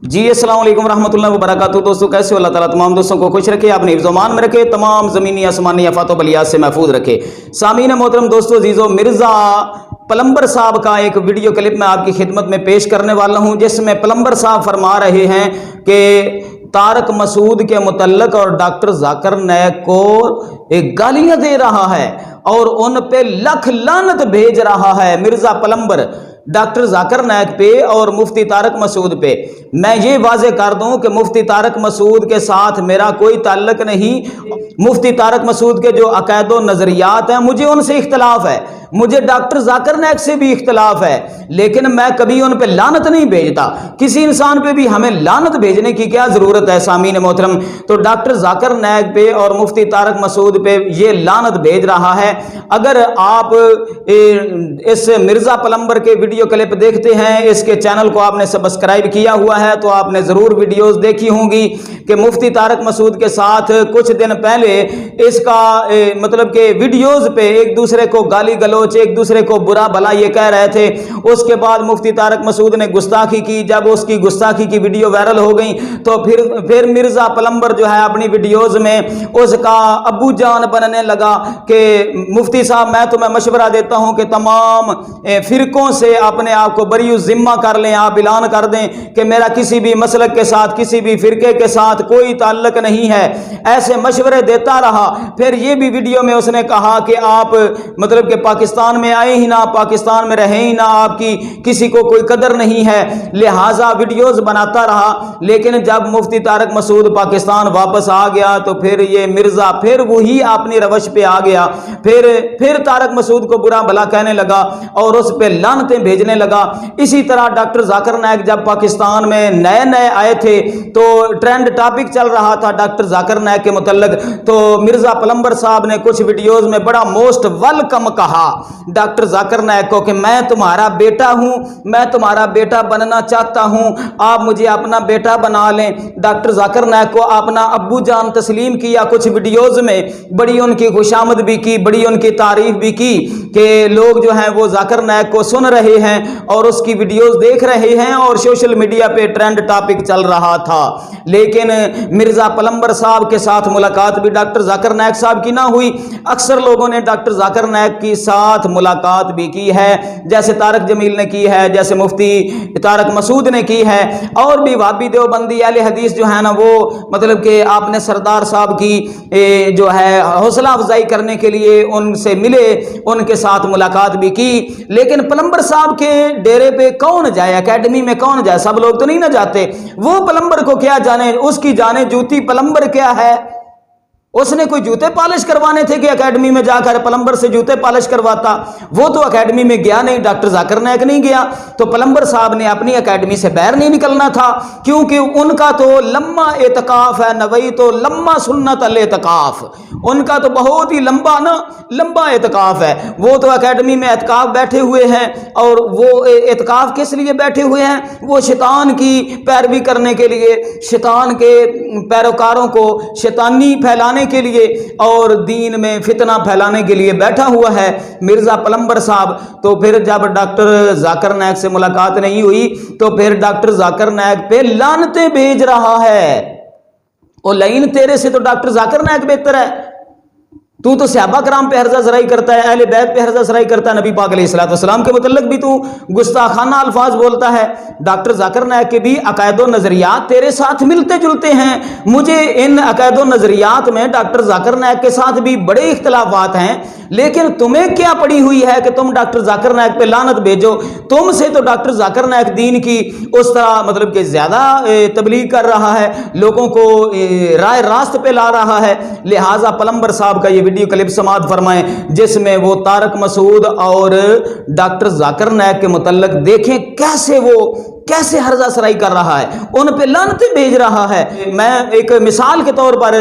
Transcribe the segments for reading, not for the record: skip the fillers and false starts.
जी अस्सलाम वालेकुम रहमतुल्लाहि व बरकातहू। दोस्तों कैसे हो? अल्लाह ताला तमाम दोस्तों को खुश रखे, अपने हिफ्ज़ व अमान में रखे, तमाम ज़मीनी आसमानी आफात व बलियात से महफूज रखे। सामीन मोहतरम दोस्तों अजीज़ो, मिर्ज़ा प्लम्बर साहब का एक वीडियो क्लिप मैं आपकी खिदमत में पेश करने वाला हूँ, जिसमें प्लम्बर साहब फरमा रहे हैं कि तारक मसूद के मुतल्लक और डॉक्टर जाकिर नाइक को एक गालियाँ दे रहा है और उन पे लख लानत भेज रहा है। मिर्ज़ा प्लम्बर डॉक्टर जाकिर नाइक पे और मुफ्ती तारक मसूद पे। मैं ये वाज़े कर दूं कि मुफ्ती तारक मसूद के साथ मेरा कोई ताल्लुक नहीं। मुफ्ती तारक मसूद के जो अक़ायद व नज़रियात हैं, मुझे उनसे इख्तलाफ है, मुझे डॉक्टर जाकिर नाइक से भी इख्तलाफ है, लेकिन मैं कभी उन पे लानत नहीं भेजता। किसी इंसान पे भी हमें लानत भेजने की क्या ज़रूरत है सामीन मोहतरम? तो डॉक्टर जाकिर नाइक पे और मुफ्ती तारक मसूद पे ये लानत भेज रहा है। अगर आप इस मिर्ज़ा प्लम्बर के वीडियो क्लिप देखते हैं, इसके चैनल को आपने सब्सक्राइब किया हुआ है, तो आपने ज़रूर वीडियोस देखी होंगी कि मुफ्ती तारक मसूद के साथ कुछ दिन पहले इसका मतलब कि वीडियोस पे एक दूसरे को गाली गलोच, एक दूसरे को बुरा भला ये कह रहे थे। उसके बाद मुफ्ती तारक मसूद ने गुस्ताखी की। जब उसकी गुस्ताखी की वीडियो वायरल हो गई तो फिर मिर्ज़ा प्लम्बर जो है अपनी वीडियोस में उसका अब्बू जान बनने लगा कि मुफ्ती साहब मैं तुम्हें मशवरा देता हूं कि तमाम फिरकों से अपने आप को बरी ज़िम्मा कर लें, आप ऐलान कर दें कि मेरा किसी भी मसलक के साथ, किसी भी फिरके के साथ कोई ताल्लुक नहीं है। ऐसे मशवरे देता रहा। फिर ये भी वीडियो में उसने कहा कि आप मतलब कि पाकिस्तान में आए ही ना, पाकिस्तान में रहे ही ना, आपकी किसी को कोई कदर नहीं है, लिहाजा वीडियोस बनाता रहा। लेकिन जब मुफ्ती तारक मसूद पाकिस्तान वापस आ गया तो फिर ये मिर्ज़ा फिर वही अपनी रवश पे आ गया। फिर तारक मसूद को बुरा भला कहने लगा और उस पे लानतें भेजने लगा। इसी तरह डॉक्टर जाकिर नाइक जब पाकिस्तान में नए नए आए थे तो ट्रेंड टॉपिक चल रहा था डॉक्टर जाकिर नाइक के मुतल्लिक, तो मिर्ज़ा प्लम्बर साहब ने कुछ वीडियोस में बड़ा मोस्ट वेलकम कहा डॉक्टर जाकिर नाइक को कि मैं तुम्हारा बेटा हूं, मैं तुम्हारा बेटा बनना चाहता हूं, आप मुझे अपना बेटा बना लें। डॉक्टर जाकिर नाइक को अपना अब्बू जान तस्लीम किया। कुछ वीडियोस में बड़ी उनकी खुशामद भी की, बड़ी उनकी तारीफ भी की कि लोग जो हैं वो जाकिर नाइक को सुन रहे हैं और उसकी वीडियोस देख रहे हैं और सोशल मीडिया पे ट्रेंड टॉपिक चल रहा था। लेकिन मिर्ज़ा प्लम्बर साहब के साथ मुलाकात भी डॉक्टर जाकिर नाइक साहब की ना हुई। अक्सर लोगों ने डॉक्टर जाकिर नाइक के साथ मुलाकात भी की है, जैसे तारक जमील ने की है, जैसे मुफ्ती तारक मसूद ने की है, और भी वाबी देवबंदी अहले हदीस जो है ना वो मतलब कि आपने सरदार साहब की जो है हौसला अफजाई करने के लिए उनसे मिले, उनके साथ मुलाकात भी की। लेकिन प्लम्बर साहब के डेरे पे कौन जाए, एकेडमी में कौन जाए? सब लोग तो नहीं ना जाते। वो प्लम्बर को क्या जाने, उसकी जाने जूती प्लम्बर क्या है? उसने कोई जूते पॉलिश करवाने थे कि एकेडमी में जाकर प्लम्बर से जूते पॉलिश करवाता? वो तो एकेडमी में गया नहीं, डॉक्टर जाकिर नाइक नहीं गया, तो प्लम्बर साहब ने अपनी एकेडमी से बाहर नहीं निकलना था, क्योंकि उनका तो लम्बा एतकाफ है। नवई तो लम्बा सुन्नत अल एतकाफ, उनका तो बहुत ही लंबा एतकाफ है। वो तो एकेडमी में एतकाफ बैठे हुए हैं, और वो एतकाफ किस लिए बैठे हुए हैं? वो शैतान की पैरवी करने के लिए, शैतान के पैरोकारों को शैतानी फैलाने के लिए और दीन में फितना फैलाने के लिए बैठा हुआ है मिर्ज़ा प्लम्बर साहब। तो फिर जब डॉक्टर जाकिर नाइक से मुलाकात नहीं हुई तो फिर डॉक्टर जाकिर नाइक पे लानतें भेज रहा है। और लाइन तेरे से तो डॉक्टर जाकिर नाइक बेहतर है। तू तो सहाबा कराम पे हर्जा जराई करता है, अहले बैत पे हर्जा जराई करता है, नबी पाक अलैहिस्सलाम के मुतल्लिक भी तू गुस्ताखाना अल्फाज बोलता है। डॉक्टर जाकिर नाइक के भी अकायद व नज़रियात तेरे साथ मिलते जुलते हैं। मुझे इन अकायद व नज़रियात में डॉक्टर जाकिर नाइक के साथ भी बड़े इख्तलाफात हैं, लेकिन तुम्हें क्या पड़ी हुई है कि तुम डॉक्टर जाकिर नाइक पे लानत भेजो? तुमसे तो डॉक्टर जाकिर नाइक दीन की उस तरह मतलब कि ज़्यादा तबलीग कर रहा है, लोगों को राय रास्त पे ला रहा है। लिहाजा प्लम्बर साहब का ये वीडियो क्लिप समाअत फरमाएं, जिसमें वो तारक मसूद और डॉक्टर जाकिर नाइक के मुतल्लिक देखें कैसे हर्जा सराई कर रहा है, उन पे लानतें भेज रहा है। मैं एक मिसाल के तौर पर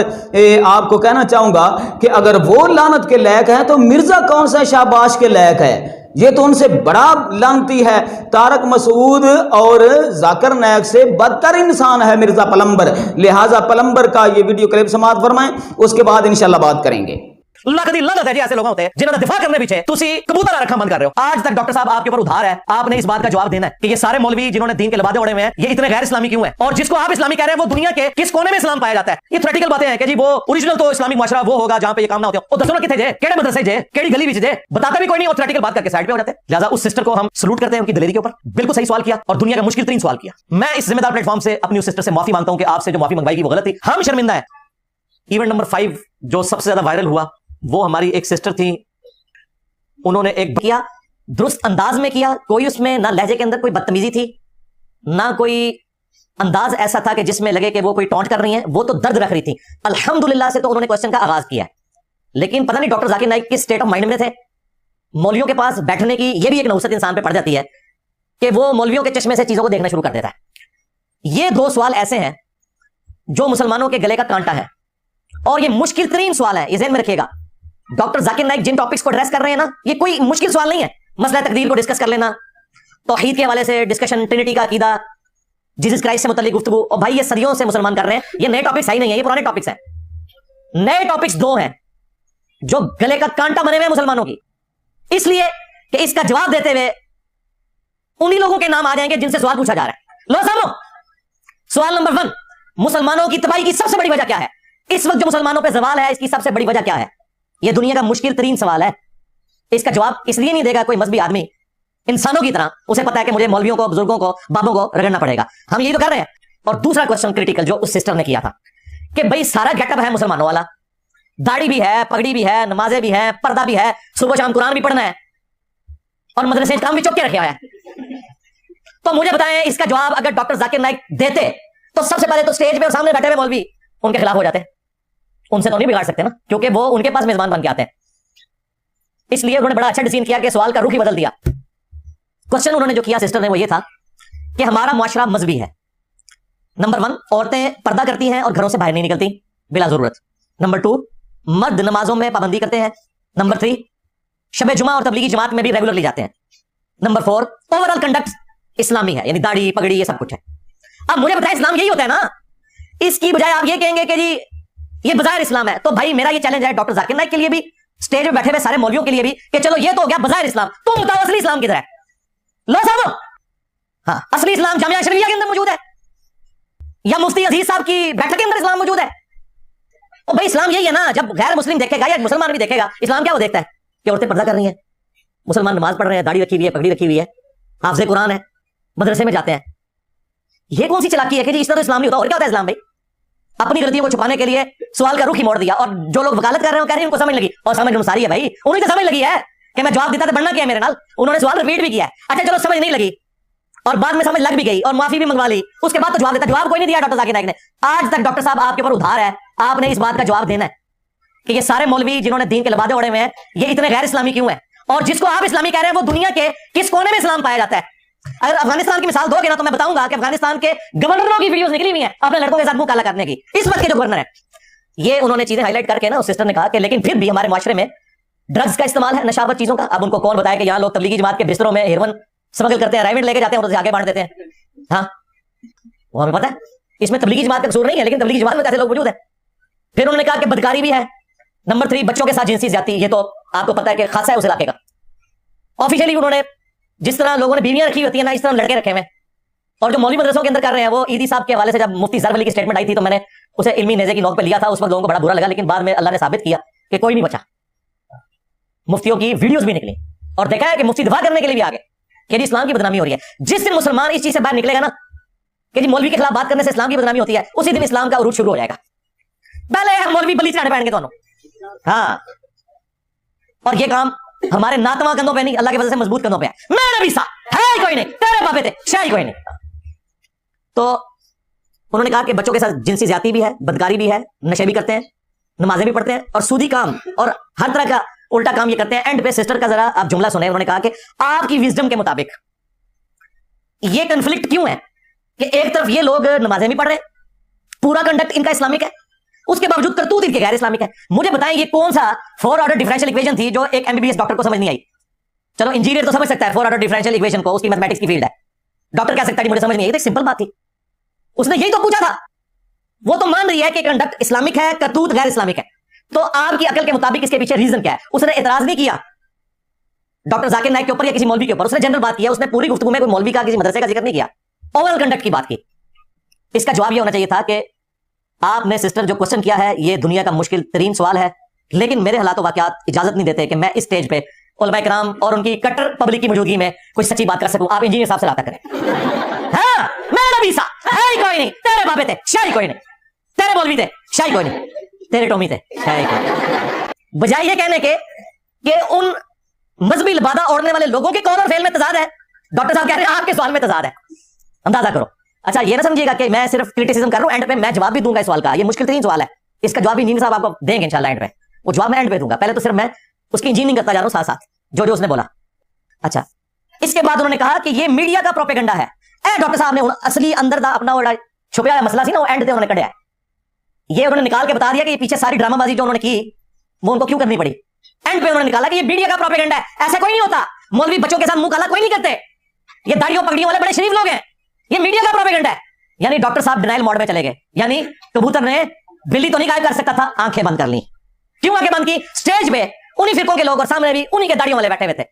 आपको कहना चाहूंगा कि अगर वो लानत के लायक है तो मिर्ज़ा कौन सा शाबाश के लायक है? ये तो उनसे बड़ा लानती है। तारक मसूद और जाकिर नाइक से बदतर इंसान है मिर्ज़ा प्लम्बर। लिहाजा प्लम्बर का ये वीडियो क्लिप समाअत फरमाएं, उसके बाद इंशाल्लाह बात करेंगे। ਲੱਖ ਦੀ ਲਾਨਤ है जी ऐसे लोगों होते हैं जिन्होंने दिफा करने पीछे तुसी कबूतर रखा बंद कर रहे हो। आज तक डॉक्टर साहब आपके ऊपर उधार है, आपने इस बात का जवाब देना है कि ये सारे मौलवी जिन्होंने दीन के लबादे ओढ़े हुए हैं ये इतने गैर इस्लामी क्यों है, और जिसको आप इस्लामी कह रहे हैं वो दुनिया के किस कोने में इस्लाम पाया जाता है। ये थ्योरेटिकल बातें हैं कि जी वो ओरिजिनल तो इस्लामिक माशरा वो होगा जहां पे ये काम ना होते हो। दसो ना किथे जे, केड़े मदरसे जे, केड़ी गली विच जे, बताता भी कोई नहीं और थ्योरेटिकल बात करके साइड पे हो जाते हैं। लिहाजा उस सिस्टर को हम सलूट करते हैं उनकी दिलेरी के ऊपर, बिल्कुल सही सवाल किया और दुनिया का मुश्किल तरीन सवाल किया। मैं इस जिम्मेदार प्लेटफॉर्म से अपनी उस सिस्टर से माफी मांगता हूं कि आपसे जो माफी मंगवाई की वो गलत थी, हम शर्मिंदा है। इवेंट नंबर 5 जो सबसे ज्यादा वायरल हुआ वो हमारी एक सिस्टर थी, उन्होंने एक किया दुरुस्त अंदाज में किया, कोई उसमें ना लहजे के अंदर कोई बदतमीजी थी ना कोई अंदाज ऐसा था कि जिसमें लगे कि वो कोई टॉन्ट कर रही हैं, वो तो दर्द रख रही थी। अल्हम्दुलिल्लाह से तो उन्होंने क्वेश्चन का आगाज किया है, लेकिन पता नहीं डॉक्टर जाकिर नाइक किस स्टेट ऑफ माइंड में थे। मौलवियों के पास बैठने की ये भी एक नहुसत इंसान पे पड़ जाती है कि वो मौलवियों के चश्मे से चीजों को देखना शुरू कर देता है। ये 2 सवाल ऐसे हैं जो मुसलमानों के गले का कांटा है और ये मुश्किल तरीन सवाल है, ये ज़हन में रखिएगा। डॉक्टर जाकिर नाइक जिन टॉपिक्स को एड्रेस कर रहे हैं ना, ये कोई मुश्किल सवाल नहीं है। मसला तकदीर को डिस्कस कर लेना, तौहीद के हवाले से डिस्कशन, ट्रिनिटी का अकीदा, जीसस क्राइस्ट से मुतल्लिक गुफ्तगू, और भाई ये सदियों से मुसलमान कर रहे हैं, ये नए टॉपिक्स ही नहीं है, ये पुराने टॉपिक्स हैं। नए टॉपिक्स 2 हैं जो गले का कांटा बने हुए हैं मुसलमानों की, इसलिए कि इसका जवाब देते हुए उन्हीं लोगों के नाम आ जाएंगे जिनसे सवाल पूछा जा रहा है। लो सामो, सवाल नंबर 1, मुसलमानों की तबाही की सबसे बड़ी वजह क्या है? इस वक्त जो मुसलमानों पे जवाल है इसकी सबसे बड़ी वजह क्या है? यह दुनिया का मुश्किल तरीन सवाल है। इसका जवाब इसलिए नहीं देगा कोई मजहबी आदमी इंसानों की तरह, उसे पता है कि मुझे मौलवियों को, बुजुर्गों को, बाबों को रगड़ना पड़ेगा। हम यही तो कर रहे हैं। और दूसरा क्वेश्चन क्रिटिकल जो उस सिस्टर ने किया था कि भाई सारा गेटअप है मुसलमानों वाला, दाढ़ी भी है, पगड़ी भी है, नमाजें भी है, पर्दा भी है, सुबह शाम कुरान भी पढ़ना है और मदरसे काम भी चौक के रखे हुआ है। तो मुझे बताएं इसका जवाब अगर डॉक्टर जाकिर नाइक देते तो सबसे पहले तो स्टेज पे और सामने बैठे हुए मौलवी उनके खिलाफ हो जाते। उनसे तो नहीं बिगाड़ सकते ना, क्योंकि वो उनके पास मेजबान बन के आते हैं। इसलिए उन्होंने बड़ा अच्छा डिसीजन किया कि सवाल का रुख ही बदल दिया। क्वेश्चन उन्होंने जो किया सिस्टर ने वो ये था कि हमारा मुआशरा मजहबी है। नंबर 1, औरतें पर्दा करती हैं और घरों से बाहर नहीं निकलती बिला जरूरत। नंबर 2, मर्द नमाजों में पाबंदी करते हैं। नंबर 3, शब जुमा और तबलीगी जमात में भी रेगुलरली जाते हैं। नंबर 4, ओवरऑल कंडक्ट इस्लामी है, यानी दाढ़ी पगड़ी ये सब कुछ है। अब मुझे बताया इस्लाम यही होता है ना, इसकी बजाय आप ये कहेंगे कि जी ये बजायर इस्लाम है। तो भाई मेरा ये चैलेंज है डॉक्टर जाकिर नाइक के लिए भी, स्टेज में बैठे हुए सारे मौलवियों के लिए भी, कि चलो ये तो हो गया बजायर इस्लाम, तुम बताओ असली इस्लाम किधर है? लो साहब, हाँ असली इस्लाम जामिया शरीया के अंदर मौजूद है या मुफ्ती अजीज साहब की बैठक के अंदर इस्लाम मौजूद है? और भाई इस्लाम यही है ना, जब गैर मुस्लिम देखेगा या मुसलमान भी देखेगा इस्लाम क्या वो देखता है कि औरतें पर्दा कर रही हैं, मुसलमान नमाज पढ़ रहे हैं, दाढ़ी रखी हुई है, पगड़ी रखी हुई है, हाफिज़े कुरान है, मदरसे में जाते हैं। ये कौन सी चालाकी है कि जी इस तरह तो इस्लाम नहीं होता? और क्या होता है इस्लाम? भाई अपनी गलतियों को छुपाने के लिए सवाल का रुख ही मोड़ दिया। और जो लोग वकालत कर रहे हो कह रहे हैं उनको समझ लगी, और समझ अनुसारी है भाई, उन्हें तो समझ लगी है कि मैं जवाब देता तो बनना क्या है मेरे नाल। उन्होंने सवाल रिपीट भी किया है, अच्छा चलो समझ नहीं लगी और बाद में समझ लग भी गई और माफी भी मंगवा ली, उसके बाद तो जवाब देता। जवाब कोई नहीं दिया डॉक्टर जाकिर नाइक ने। आज तक डॉक्टर साहब आपके ऊपर उधार है, आपने इस बात का जवाब देना है कि ये सारे मौलवी जिन्होंने दीन के लबादे ओढ़े हुए हैं ये इतने गैर इस्लामी क्यों है, और जिसको आप इस्लामी कह रहे हैं वो दुनिया के किस कोने में इस्लाम पाया जाता है। अगर अफगानिस्तान की मिसाल दोगे ना तो मैं बताऊंगा कि अफगानिस्तान के गवर्नरों की वीडियोस निकली हुई हैं अपने लड़कों के साथ मुंह काला करने की। इस वक्त के जो गवर्नर है ये उन्होंने चीजें हाईलाइट करके ना उस सिस्टर ने कहा कि लेकिन फिर भी हमारे माशरे में ड्रग्स का इस्तेमाल है, नशावत चीजों का। अब उनको कौन बताया कि यहाँ लोग तबलीगी जमात के बिस्तरों में हेरोइन स्मगल करते हैं, राइवेंट लेके जाते हैं और आगे बांट देते हैं। हाँ वो हमें पता है, इसमें तबलीगी जमात का कसूर नहीं है, लेकिन तबलीगी जमात में ऐसे लोग मौजूद है। फिर उन्होंने कहा कि बदकारी भी है। नंबर 3, बच्चों के साथ जिनसी ज्यादती, ये तो आपको पता है कि खासा है उस इलाके का। ऑफिशियली उन्होंने जिस तरह लोगों ने बीवियां रखी होती है ना, इस तरह लड़के रखे हुए। और जो मौलवी मदरसों के अंदर कर रहे हैं वो ईदी साहब के हवाले से जब मुफ्ती ज़रफ़ अली की स्टेटमेंट आई थी तो मैंने उसे इल्मी नेज़े की नोक पे लिया था। उस वक्त लोगों को बड़ा बुरा लगा, लेकिन बाद में अल्लाह ने साबित किया कि कोई नहीं बचा। मुफ्तियों की वीडियोस भी निकली और देखा है कि मुफ्ती दिफा करने के लिए भी आ गए कि इस्लाम की बदनामी हो रही है। जिस दिन मुसलमान इस चीज से बाहर निकलेगा ना कि जी मौलवी के खिलाफ बात करने से इस्लाम की बदनामी होती है, उसी दिन इस्लाम का उरूज शुरू हो जाएगा। पहले हम मौलवी बली चढ़ाने पाएंगे दोनों। हाँ, और ये काम हमारे नातवा कंधों पे नहीं, अल्लाह की वजह से मजबूत कंधों पे है। मैं नबी सा है कोई नहीं, तेरे पापे थे शाही कोई नहीं। तो उन्होंने कहा कि बच्चों के साथ जिनसी ज्यादती भी है, बदकारी भी है, नशे भी करते हैं, नमाजें भी पढ़ते हैं और सूदी काम और हर तरह का उल्टा काम ये करते हैं। एंड पे सिस्टर का जरा आप जुमला सुने, उन्होंने कहा कि आपकी विजडम के मुताबिक ये कंफ्लिक्ट क्यों है कि एक तरफ ये लोग नमाजें भी पढ़ रहे हैं, पूरा कंडक्ट इनका इस्लामिक है, उसके बावजूद करतूत इनके गैर इस्लामिक है। मुझे बताएं ये कौन सा 4 ऑर्डर डिफरेंशियल इक्वेशन थी जो एक एमबीबीएस डॉक्टर को समझ नहीं आई? चलो इंजीनियर तो समझ सकता है 4 ऑर्डर डिफरेंशियल इक्वेशन को, उसकी मैथमेटिक्स की फील्ड है। डॉक्टर कह सकता है मुझे समझ नहीं आई, तो सिंपल बात थी, उसने यही तो पूछा था। वो तो मान रही है कि कंडक्ट इस्लामिक है, करतूत गैर इस्लामिक है। تو آپ کی عقل کے مطابق اس کے پیچھے ریزن کیا ہے؟ اس نے اعتراض نہیں کیا ڈاکٹر ذاکر نائک کے اوپر یا کسی مولوی کے اوپر، اس نے جنرل بات کیا، اس نے پوری گفتگو میں کوئی مولوی کا کسی مدرسے کا ذکر نہیں کیا، اوورل کنڈکٹ کی بات کی۔ اس کا جواب یہ ہونا چاہیے تھا کہ آپ نے سسٹر جو کوشچن کیا ہے یہ دنیا کا مشکل ترین سوال ہے، لیکن میرے حالات و واقعات اجازت نہیں دیتے کہ میں اس سٹیج پہ علماء کرام اور ان کی کٹر پبلک کی موجودگی میں کوئی سچی بات کر سکوں۔ آپ انجینئر صاحب سے رابطہ کریں۔ ہاں میں نبی سا ہے ہی کوئی نہیں، تیرے بابے تھے شاہی کوئی نہیں، تیرے مولوی تھے شاہی کوئی نہیں، تیرے ٹومی تھے شاہی کوئی نہیں۔ بجائے یہ کہنے کے کہ ان مذہبی لبادہ اوڑھنے والے لوگوں کے قول اور فعل میں تضاد ہے، ڈاکٹر صاحب کہہ رہے ہیں آپ کے سوال میں تضاد ہے۔ اندازہ کرو۔ اچھا یہ نہ سمجھیے گا کہ میں صرف کرٹیسزم کر رہا ہوں، اینڈ پہ میں جواب بھی دوں گا اس سوال کا، یہ مشکل ترین سوال ہے، اس کا جواب بھی انجینئر صاحب آپ کو دیں گے انشاءاللہ اینڈ پہ، وہ جواب میں اینڈ پہ دوں گا، پہلے تو صرف میں اس کی انجینئرنگ کرتا جا رہا ہوں ساتھ ساتھ جو اس نے بولا۔ اچھا اس کے بعد انہوں نے کہا کہ یہ میڈیا کا پروپیگنڈا ہے۔ اے ڈاکٹر صاحب نے اصلی اندر دا اپنا وہ چھپیا ہوا مسئلہ سی نا وہ اینڈ پہ انہوں نے کڑیا ہے، یہ انہوں نے نکال کے بتا دیا کہ یہ پیچھے ساری ڈرامہ بازی جو انہوں نے کی وہ ان کو کیوں کرنی پڑی۔ اینڈ پہ انہوں نے نکالا کہ یہ میڈیا کا پروپیگنڈا ہے، ایسا کوئی نہیں ہوتا، مولوی بچوں کے ساتھ منہ کالا کوئی نہیں کرتے، یہ داڑھیوں پگڑیوں والے بڑے شریف لوگ ہیں، یہ میڈیا کا پروپیگنڈا ہے۔ یعنی ڈاکٹر صاحب ڈینائل موڈ میں چلے گئے، یعنی کبوتر نے بلی تو نہیں غائب کر سکتا تھا، آنکھیں بند کر لی۔ کیوں آنکھیں بند کی؟ سٹیج پہ انہی فرقوں کے لوگ اور سامنے بھی انہی کے داڑھیوں والے بیٹھے ہوئے تھے،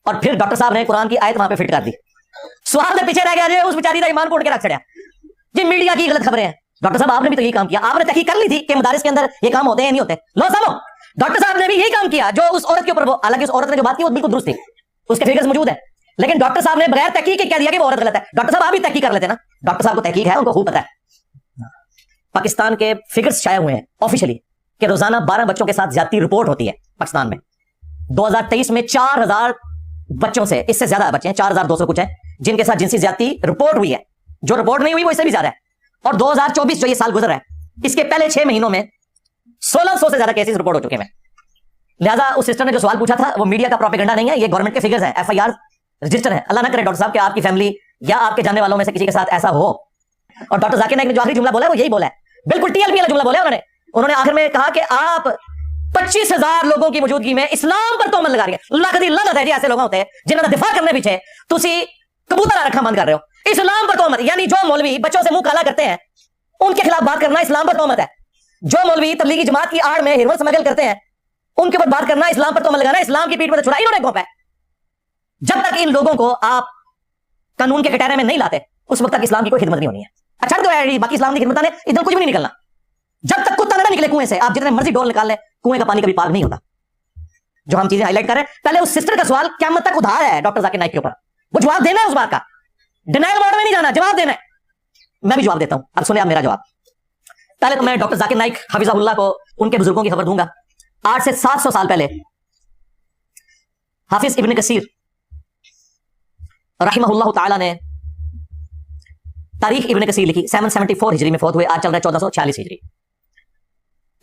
اور پھر ڈاکٹر صاحب نے قرآن کی آیت وہاں پہ فٹ کر دی، سوال سے پیچھے رہ گیا جو اس بیچاری کا ایمان کوڑ کے رکھ چھڑیا۔ یہ میڈیا کی غلط خبریں ہیں۔ ڈاکٹر صاحب آپ نے بھی تو یہی کام کیا، آپ نے تحقیق کر لی تھی کہ مدارس کے اندر یہ کام ہوتے ہیں نہیں ہوتے، لو سنو ڈاکٹر صاحب نے بھی یہی کام کیا جو اس عورت کے اوپر، وہ حالانکہ اس عورت نے جو بات کی وہ بالکل درست تھی، اس کے فگرز موجود ہیں، لیکن ڈاکٹر صاحب نے بغیر تحقیق کے کہہ دیا کہ وہ عورت غلط ہے۔ ڈاکٹر صاحب آپ بھی تحقیق کر لیتے نا، ڈاکٹر صاحب کو تحقیق ہے، ان کو خوب پتہ ہے۔ پاکستان کے فگرز شائع ہوئے ہیں آفیشلی کہ روزانہ 12 بچوں کے ساتھ زیادتی رپورٹ ہوتی ہے پاکستان میں۔ 2023 میں 4000 بچوں سے، اس سے زیادہ بچے ہیں، 4200 کچھ ہیں جن کے ساتھ جنسی زیادتی رپورٹ ہوئی ہے، جو رپورٹ نہیں ہوئی وہ اس سے بھی زیادہ ہے۔ اور 2024 جو یہ سال گزر رہا ہے اس کے پہلے 6 مہینوں میں 1600 سے زیادہ کیسز رپورٹ ہو چکے ہیں۔ لہٰذا اس سسٹر نے جو سوال پوچھا تھا وہ میڈیا کا پروپیگنڈا نہیں ہے، یہ گورنمنٹ کے فگرز ہیں، FIR رجسٹر ہے۔ اللہ نہ کرے ڈاکٹر صاحب کہ آپ کی فیملی یا آپ کے جاننے والوں میں سے کسی کے ساتھ ایسا ہو۔ اور ڈاکٹر ذاکر نائک نے جو آخری جملہ بولا ہے وہ یہی بولا ہے، بالکل TLP والا جملہ بولا ہے انہوں نے آخر میں کہا کہ آپ 25,000 لوگوں کی موجودگی میں اسلام پر تہمت لگا رہی ہے۔ اللہ کدی لعنت ہے جی ایسے لوگ ہوتے ہیں جنہوں نے دفاع کرنے پیچھے تسی کبوتر رکھا بند کر رہے ہو۔ اسلام پر تہمت، یعنی جو مولوی بچوں سے منہ کالا کرتے ہیں ان کے خلاف بات کرنا اسلام پر تہمت ہے، جو مولوی تبلیغی جماعت کی آڑ میں ہیروئن سمگل کرتے ہیں ان کے اوپر بات کرنا اسلام پر تہمت لگانا، اسلام کی پیٹھ پر چھڑا انہوں نے گھونپا ہے۔ جب تک ان لوگوں کو آپ قانون کے کٹہرے میں نہیں لاتے اس وقت تک اسلام کی کوئی خدمت نہیں ہونی ہے۔ اچھا تو باقی اسلام کی خدمت نے ادھر کچھ بھی نہیں نکلنا، جب تک کتا نہ نکلے کنویں سے، آپ جتنے مرضی ڈول نکال لیں کنویں کا پانی کبھی پاک نہیں ہوتا۔ جو ہم چیزیں ہائی لائٹ کر رہے ہیں، پہلے اس سسٹر کا سوال قیامت تک ادھار ہے ڈاکٹر ذاکر نائک کے اوپر، وہ جواب دینا ہے اس بات کا، ڈینائل موڈ میں نہیں جانا، جواب دینا ہے۔ میں بھی جواب دیتا ہوں، اب سنیں آپ میرا جواب۔ پہلے تو میں ڈاکٹر ذاکر نائک حفظہ اللہ کو ان کے بزرگوں کی خبر دوں گا۔ 8 سے 700 سال پہلے حافظ ابن کثیر رحمہ اللہ تعالی نے تاریخ ابن کثیر لکھی، 774 ہجری میں فوت ہوئے، آج چل رہا ہے 1446 ہجری۔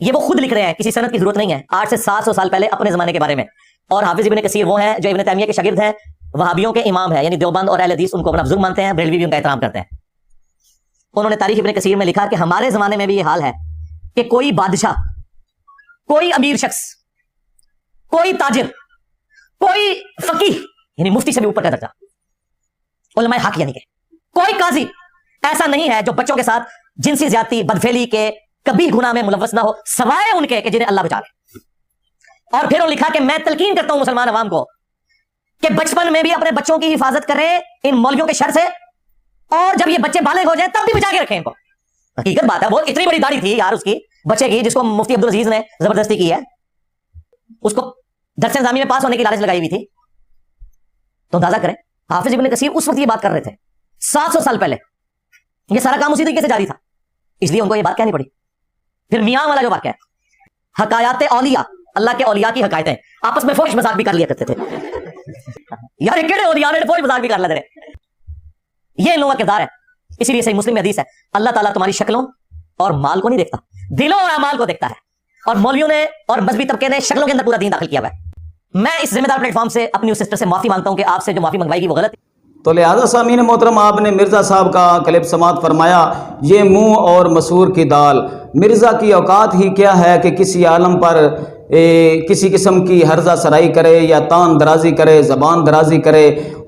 یہ وہ خود لکھ رہے ہیں، کسی سند کی ضرورت نہیں ہے، 8 سے 700 سال پہلے اپنے زمانے کے بارے میں۔ اور حافظ ابن کثیر وہ ہیں جو ابن تیمیہ کے شاگرد ہیں، وہابیوں کے امام ہیں، یعنی دیوبند اور اہل حدیث ان کو اپنا بزرگ مانتے ہیں، بریلوی بھی ان کا احترام کرتے ہیں۔ انہوں نے تاریخ ابن کثیر میں لکھا کہ ہمارے زمانے میں بھی یہ حال ہے کہ کوئی بادشاہ، کوئی امیر شخص، کوئی تاجر، کوئی فقیہ یعنی مفتی سے بھی اوپر کا درجہ، علماء حق یعنی کہ کوئی قاضی ایسا نہیں ہے جو بچوں کے ساتھ جنسی زیادتی بدفعلی کے کبھی گناہ میں ملوث نہ ہو سوائے ان کے کہ جنہیں اللہ بچا لے۔ اور پھر انہوں نے لکھا کہ میں تلقین کرتا ہوں مسلمان عوام کو کہ بچپن میں بھی اپنے بچوں کی حفاظت کریں ان مولویوں کے شر سے، اور جب یہ بچے بالغ ہو جائیں تب بھی بچا کے رکھیں ان کو۔ حقیقت بات ہے، وہ اتنی بڑی داڑھی تھی یار اس کی بچے کی جس کو مفتی عبدالعزیز نے زبردستی کی ہے، اس کو درس نظامی میں پاس ہونے کی لالچ لگائی ہوئی تھی۔ تو اندازہ کریں حافظ ابن کثیر اس وقت یہ بات کر رہے تھے 700 سال پہلے، یہ سارا کام اسی طریقے سے جاری تھا، اس لیے ان کو یہ بات کہنی پڑی۔ پھر میاں والا جو واقعہ ہے، حکایات اولیاء، اللہ کے اولیاء کی حکایتیں، آپس میں فوش مذاق بھی کر لیا کرتے تھے یار، یہ کیڑے اولیاء نے فوش مذاق بھی کر لیتے رہے، یہ ان لوگوں کا کردار ہے۔ اسی لیے صحیح مسلم میں حدیث ہے، اللہ تعالیٰ تمہاری شکلوں اور مال کو نہیں دیکھتا، دلوں اور اعمال کو دیکھتا ہے، اور مولویوں نے اور مذہبی طبقے نے شکلوں کے اندر پورا دین داخل کیا ہوا ہے۔ میں اس ذمہ دار پلیٹ فارم سے اپنی اس سسٹر سے معافی مانگتا ہوں کہ آپ سے جو معافی منگوائی گی وہ غلط ہے۔ تو لہٰذا سامعین محترم، آپ نے مرزا صاحب کا کلپ سماعت فرمایا، یہ منہ اور مسور کی دال، مرزا کی اوقات ہی کیا ہے کہ کسی عالم پر کسی قسم کی ہرزہ سرائی کرے یا تان درازی کرے، زبان درازی کرے،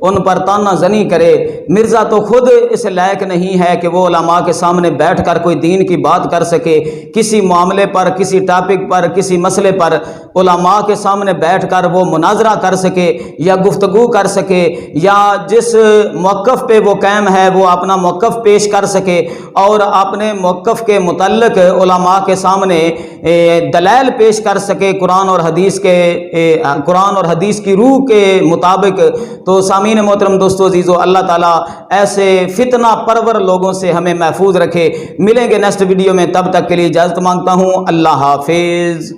ان پر تانا زنی کرے۔ مرزا تو خود اس لائق نہیں ہے کہ وہ علماء کے سامنے بیٹھ کر کوئی دین کی بات کر سکے، کسی معاملے پر، کسی ٹاپک پر، کسی مسئلے پر علماء کے سامنے بیٹھ کر وہ مناظرہ کر سکے یا گفتگو کر سکے، یا جس موقف پہ وہ قائم ہے وہ اپنا موقف پیش کر سکے اور اپنے موقف کے متعلق علماء کے سامنے دلائل پیش کر سکے قرآن اور حدیث کی روح کے مطابق۔ تو سامعین محترم دوستو عزیزو، اللہ تعالیٰ ایسے فتنہ پرور لوگوں سے ہمیں محفوظ رکھے۔ ملیں گے نیکسٹ ویڈیو میں، تب تک کے لیے اجازت مانگتا ہوں۔ اللہ حافظ۔